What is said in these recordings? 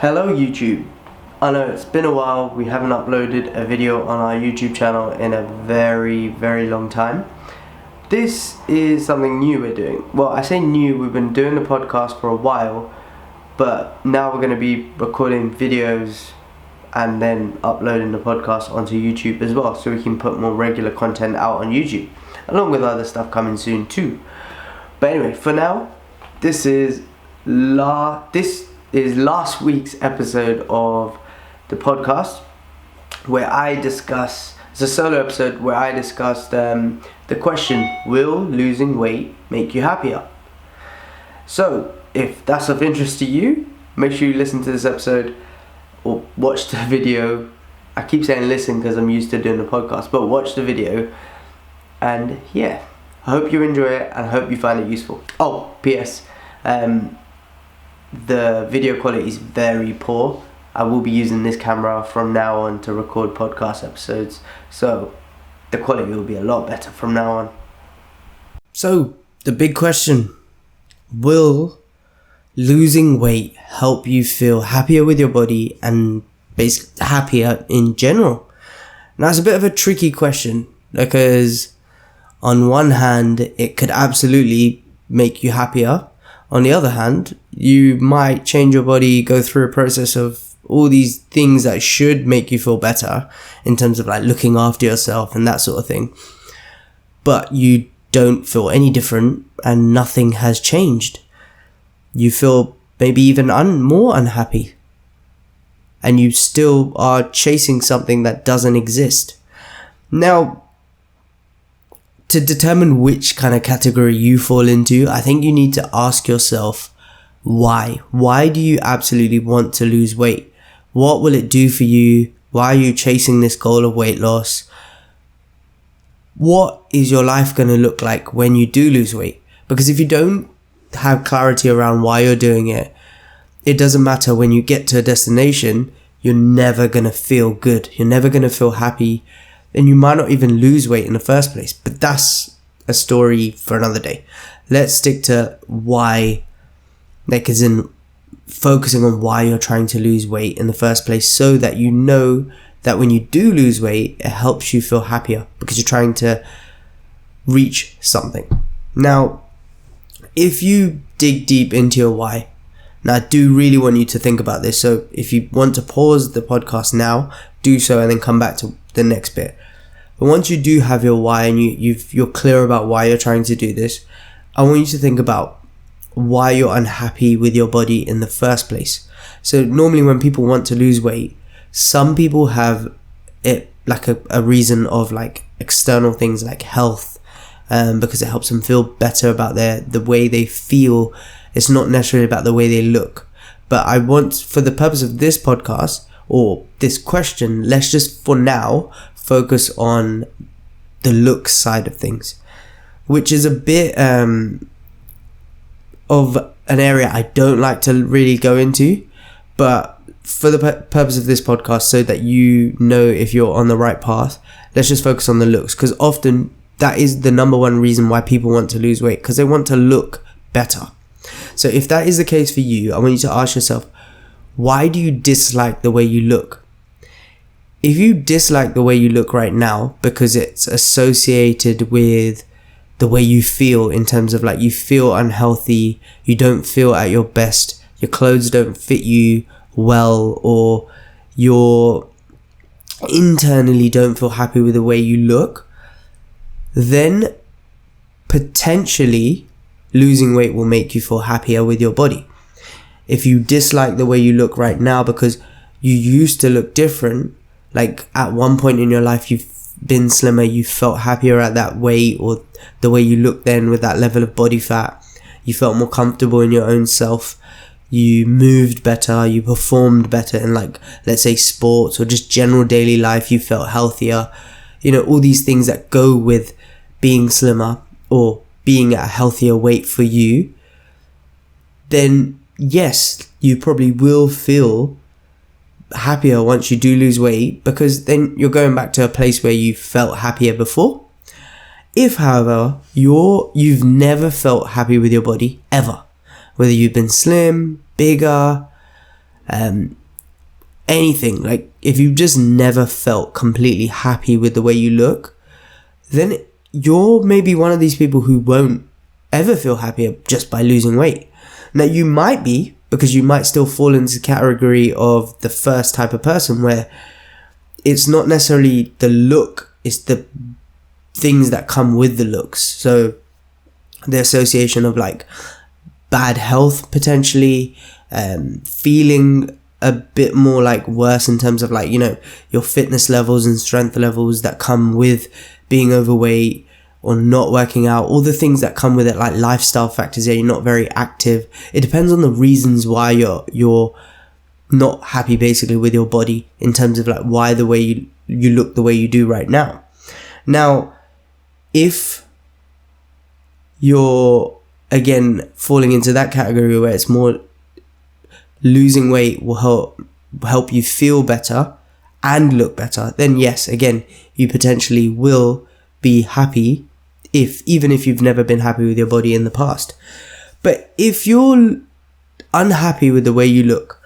Hello YouTube. I know it's been a while, we haven't uploaded a video on our YouTube channel in a very long time. This is something new we're doing. Well, I say new, we've been doing the podcast for a while, but now we're going to be recording videos and then uploading the podcast onto YouTube as well, so we can put more regular content out on YouTube, along with other stuff coming soon too. But anyway, for now, this is last week's episode of the podcast, where I discuss, it's a solo episode where I discussed the question, will losing weight make you happier? So if that's of interest to you, make sure you listen to this episode or watch the video. I keep saying listen because I'm used to doing the podcast, but watch the video. And yeah, I hope you enjoy it and I hope you find it useful. Oh, P.S. The video quality is very poor. I will be using this camera from now on to record podcast episodes, so the quality will be a lot better from now on. So, the big question, will losing weight help you feel happier with your body and basically happier in general? Now, it's a bit of a tricky question because on one hand, it could absolutely make you happier. On the other hand, you might change your body, go through a process of all these things that should make you feel better in terms of like looking after yourself and that sort of thing. But you don't feel any different and nothing has changed. You feel maybe even more unhappy. And you still are chasing something that doesn't exist. Now, to determine which kind of category you fall into, I think you need to ask yourself why. Why do you absolutely want to lose weight? What will it do for you? Why are you chasing this goal of weight loss? What is your life going to look like when you do lose weight? Because if you don't have clarity around why you're doing it, it doesn't matter when you get to a destination, you're never going to feel good. You're never going to feel happy. And you might not even lose weight in the first place. But that's a story for another day. Let's stick to why, like as in focusing on why you're trying to lose weight in the first place, so that you know that when you do lose weight, it helps you feel happier because you're trying to reach something. Now, if you dig deep into your why, now I do really want you to think about this. So if you want to pause the podcast now, do so and then come back to the next bit. But once you do have your why and you're clear about why you're trying to do this, I want you to think about why you're unhappy with your body in the first place. So normally when people want to lose weight, some people have it like a reason of like external things like health, because it helps them feel better about the way they feel. It's not necessarily about the way they look. But I want, for the purpose of this podcast or this question, let's just for now focus on the looks side of things, which is a bit of an area I don't like to really go into. But for the purpose of this podcast, so that you know if you're on the right path, let's just focus on the looks, because often that is the number one reason why people want to lose weight, because they want to look better. So if that is the case for you, I want you to ask yourself, why do you dislike the way you look? If you dislike the way you look right now because it's associated with the way you feel, in terms of like you feel unhealthy, you don't feel at your best, your clothes don't fit you well, or you're internally don't feel happy with the way you look, then potentially losing weight will make you feel happier with your body. If you dislike the way you look right now because you used to look different, like at one point in your life you've been slimmer, you felt happier at that weight or the way you looked then with that level of body fat, you felt more comfortable in your own self, you moved better, you performed better in like, let's say sports or just general daily life, you felt healthier, you know, all these things that go with being slimmer or being at a healthier weight for you, then yes, you probably will feel happier once you do lose weight, because then you're going back to a place where you felt happier before. If, however, you've never felt happy with your body ever, whether you've been slim, bigger, anything, like if you've just never felt completely happy with the way you look, then you're maybe one of these people who won't ever feel happier just by losing weight. Now you might be, because you might still fall into the category of the first type of person where it's not necessarily the look, it's the things that come with the looks. So the association of like bad health potentially, feeling a bit more like worse in terms of like, you know, your fitness levels and strength levels that come with being overweight or not working out, all the things that come with it, like lifestyle factors. Yeah, you're not very active. It depends on the reasons why you're not happy basically with your body, in terms of like why the way you look the way you do right now. Now, if you're again falling into that category where it's more losing weight will help you feel better and look better, then yes, again, you potentially will be happy even if you've never been happy with your body in the past. But if you're unhappy with the way you look,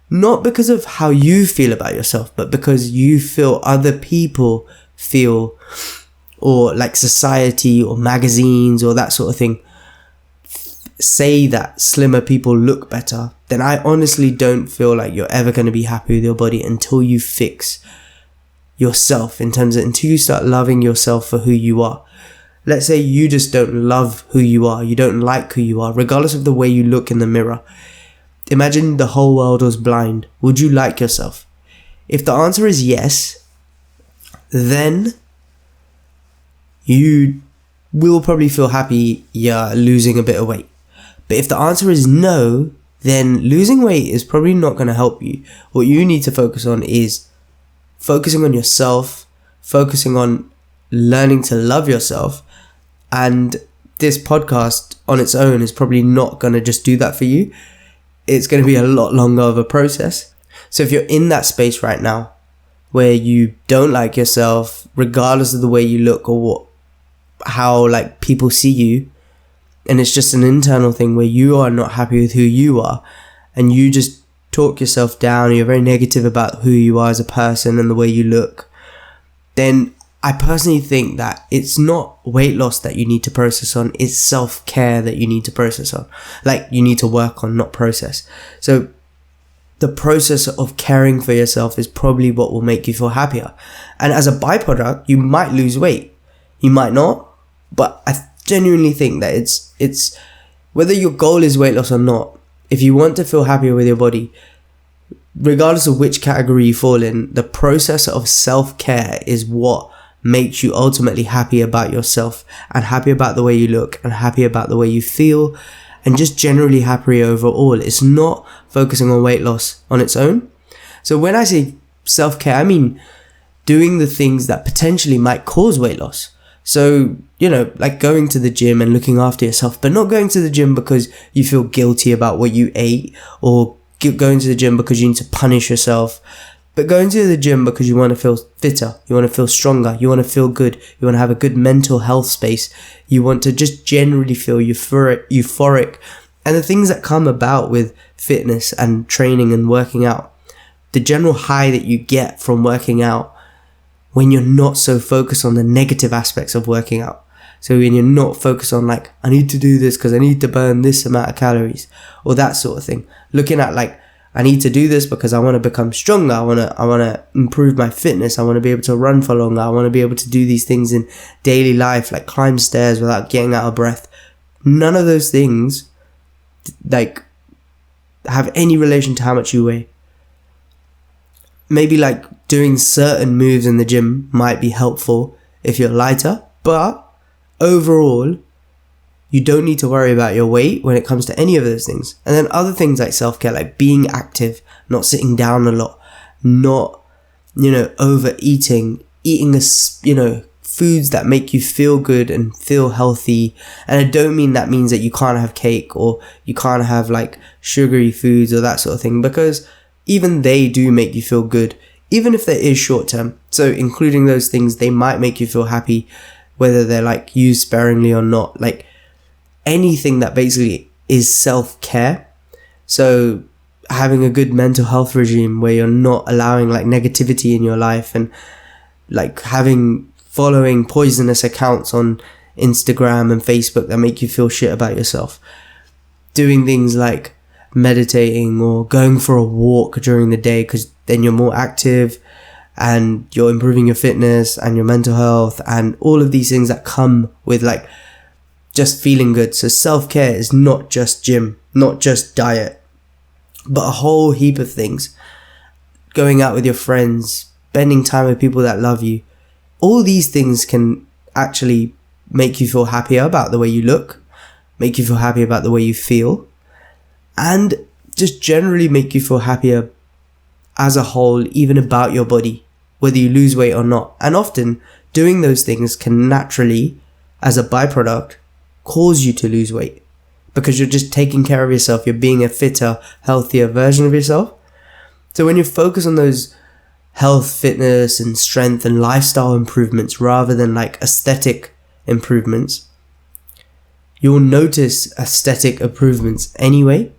not because of how you feel about yourself, but because you feel other people feel, or like society or magazines or that sort of thing say that slimmer people look better, then I honestly don't feel like you're ever going to be happy with your body until you fix yourself, in terms of until you start loving yourself for who you are. Let's say you just don't love who you are, you don't like who you are, regardless of the way you look in the mirror. Imagine the whole world was blind. Would you like yourself? If the answer is yes, then you will probably feel happy, losing a bit of weight. But if the answer is no, then losing weight is probably not going to help you. What you need to focus on is focusing on yourself, focusing on learning to love yourself. And this podcast on its own is probably not going to just do that for you. It's going to be a lot longer of a process. So if you're in that space right now where you don't like yourself, regardless of the way you look or how like people see you, and it's just an internal thing where you are not happy with who you are, and you just talk yourself down, or you're very negative about who you are as a person and the way you look, then I personally think that it's not weight loss that you need to process on, it's self-care that you need to process on. Like, you need to work on, not process. So the process of caring for yourself is probably what will make you feel happier. And as a byproduct, you might lose weight. You might not, but I genuinely think that it's whether your goal is weight loss or not, if you want to feel happier with your body, regardless of which category you fall in, the process of self-care is what makes you ultimately happy about yourself, and happy about the way you look, and happy about the way you feel, and just generally happy overall. It's not focusing on weight loss on its own. So when I say self-care, I mean doing the things that potentially might cause weight loss. So, you know, like going to the gym and looking after yourself, but not going to the gym because you feel guilty about what you ate, or going to the gym because you need to punish yourself, but going to the gym because you want to feel fitter, you want to feel stronger, you want to feel good, you want to have a good mental health space, you want to just generally feel euphoric, and the things that come about with fitness and training and working out, the general high that you get from working out when you're not so focused on the negative aspects of working out. So when you're not focused on like, I need to do this because I need to burn this amount of calories, or that sort of thing. Looking at like, I need to do this because I want to become stronger. I want to improve my fitness. I want to be able to run for longer. I want to be able to do these things in daily life, like climb stairs without getting out of breath. None of those things like have any relation to how much you weigh. Maybe like doing certain moves in the gym might be helpful if you're lighter, but overall, you don't need to worry about your weight when it comes to any of those things. And then other things like self-care, like being active, not sitting down a lot, not, overeating, eating, foods that make you feel good and feel healthy. And I don't mean that means that you can't have cake or you can't have like sugary foods or that sort of thing, because even they do make you feel good, even if there is short term. So including those things, they might make you feel happy, whether they're like used sparingly or not. Like anything that basically is self-care. So having a good mental health regime where you're not allowing like negativity in your life, and like following poisonous accounts on Instagram and Facebook that make you feel shit about yourself. Doing things like meditating or going for a walk during the day, because then you're more active and you're improving your fitness and your mental health and all of these things that come with like just feeling good. So self-care is not just gym, not just diet, but a whole heap of things. Going out with your friends, spending time with people that love you. All these things can actually make you feel happier about the way you look, make you feel happy about the way you feel, and just generally make you feel happier as a whole, even about your body, whether you lose weight or not. And often doing those things can naturally, as a byproduct, cause you to lose weight, because you're just taking care of yourself. You're being a fitter, healthier version of yourself. So when you focus on those health, fitness, and strength and lifestyle improvements rather than like aesthetic improvements, you'll notice aesthetic improvements anyway.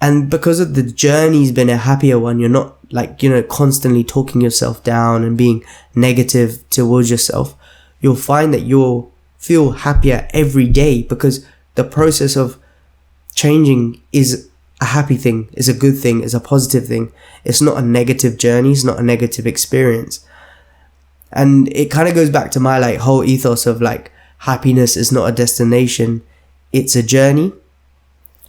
And because of the journey's been a happier one, you're not like, constantly talking yourself down and being negative towards yourself. You'll find that you'll feel happier every day, because the process of changing is a happy thing, is a good thing, is a positive thing. It's not a negative journey. It's not a negative experience. And it kind of goes back to my like whole ethos of like happiness is not a destination. It's a journey.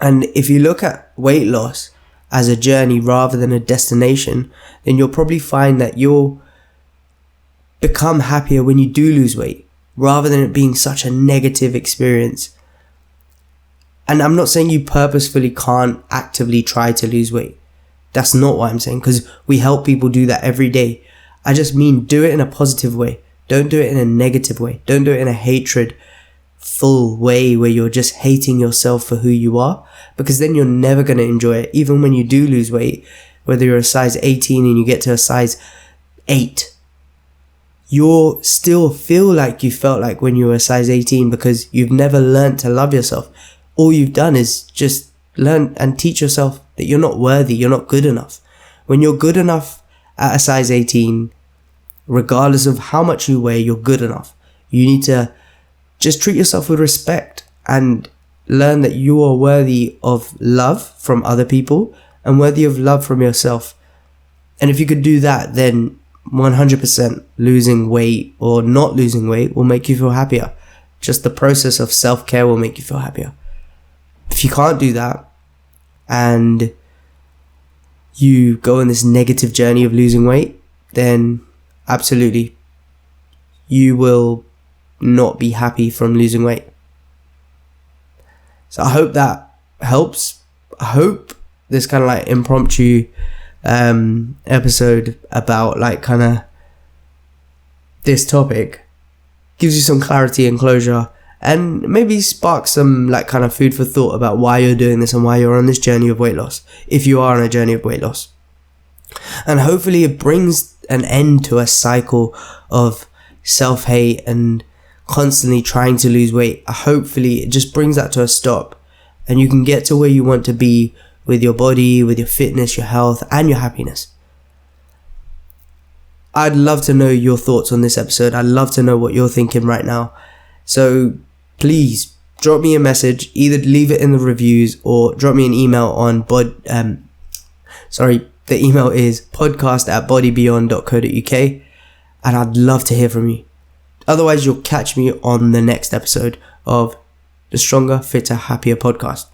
And if you look at weight loss as a journey rather than a destination, then you'll probably find that you'll become happier when you do lose weight, rather than it being such a negative experience. And I'm not saying you purposefully can't actively try to lose weight. That's not what I'm saying, because we help people do that every day. I just mean do it in a positive way. Don't do it in a negative way. Don't do it in a hatred-full way where you're just hating yourself for who you are, because then you're never going to enjoy it. Even when you do lose weight, whether you're a size 18 and you get to a size 8, you'll still feel like you felt like when you were a size 18, because you've never learned to love yourself. All you've done is just learn and teach yourself that you're not worthy, you're not good enough. When you're good enough at a size 18, regardless of how much you weigh, you're good enough. You need to just treat yourself with respect and learn that you are worthy of love from other people and worthy of love from yourself. And if you could do that, then 100% losing weight or not losing weight will make you feel happier. Just the process of self-care will make you feel happier. If you can't do that and you go on this negative journey of losing weight, then absolutely you will not be happy from losing weight. So I hope that helps. I hope this kind of like impromptu episode about like kind of this topic gives you some clarity and closure, and maybe spark some like kind of food for thought about why you're doing this and why you're on this journey of weight loss, if you are on a journey of weight loss. And hopefully it brings an end to a cycle of self-hate and constantly trying to lose weight. Hopefully it just brings that to a stop, and you can get to where you want to be with your body, with your fitness, your health, and your happiness. I'd love to know your thoughts on this episode. I'd love to know what you're thinking right now. So please drop me a message, either leave it in the reviews or drop me an email on the email is podcast@bodybeyond.co.uk, and I'd love to hear from you. Otherwise, you'll catch me on the next episode of the Stronger, Fitter, Happier podcast.